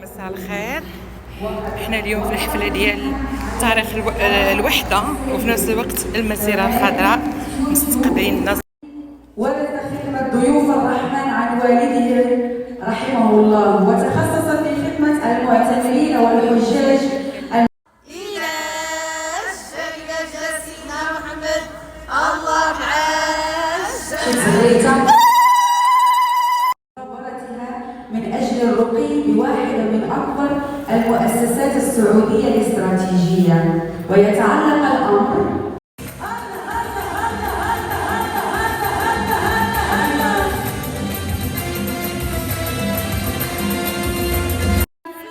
مساء الخير. احنا اليوم في الحفله ديال تاريخ الوحده وفي نفس الوقت المسيره الخضراء مستقبلين الناس. ورث خدمه ضيوف الرحمن عن والده رحمه الله، وتخصص في خدمه المعتمرين والحجاج. الله من أجل الرقي بواحدة من أكبر المؤسسات السعودية الاستراتيجية، ويتعلق الأمر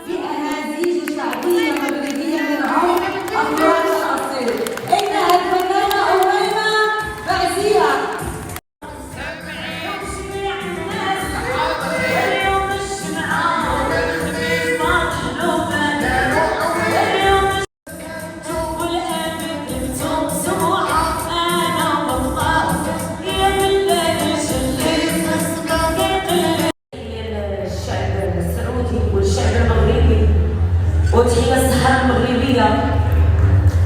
بأنازيج شعبية مغربية من عمق أطراف الأصيل. إنها الفنانة أميمة بعزية. والشعب المغربي وتحية الصحراء المغربية.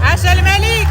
عاش الملك.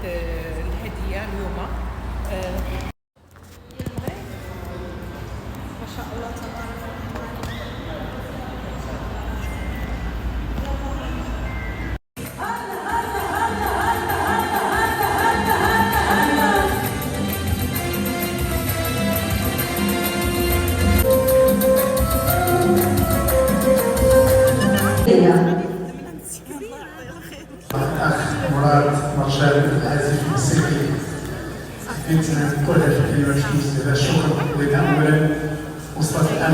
الهديه اليوم ما شاء الله تبارك الأخ مراد مرجان العازف الموسيقي في كل الكلمات المسلمة. شكرا لك أولا. وصلت الآن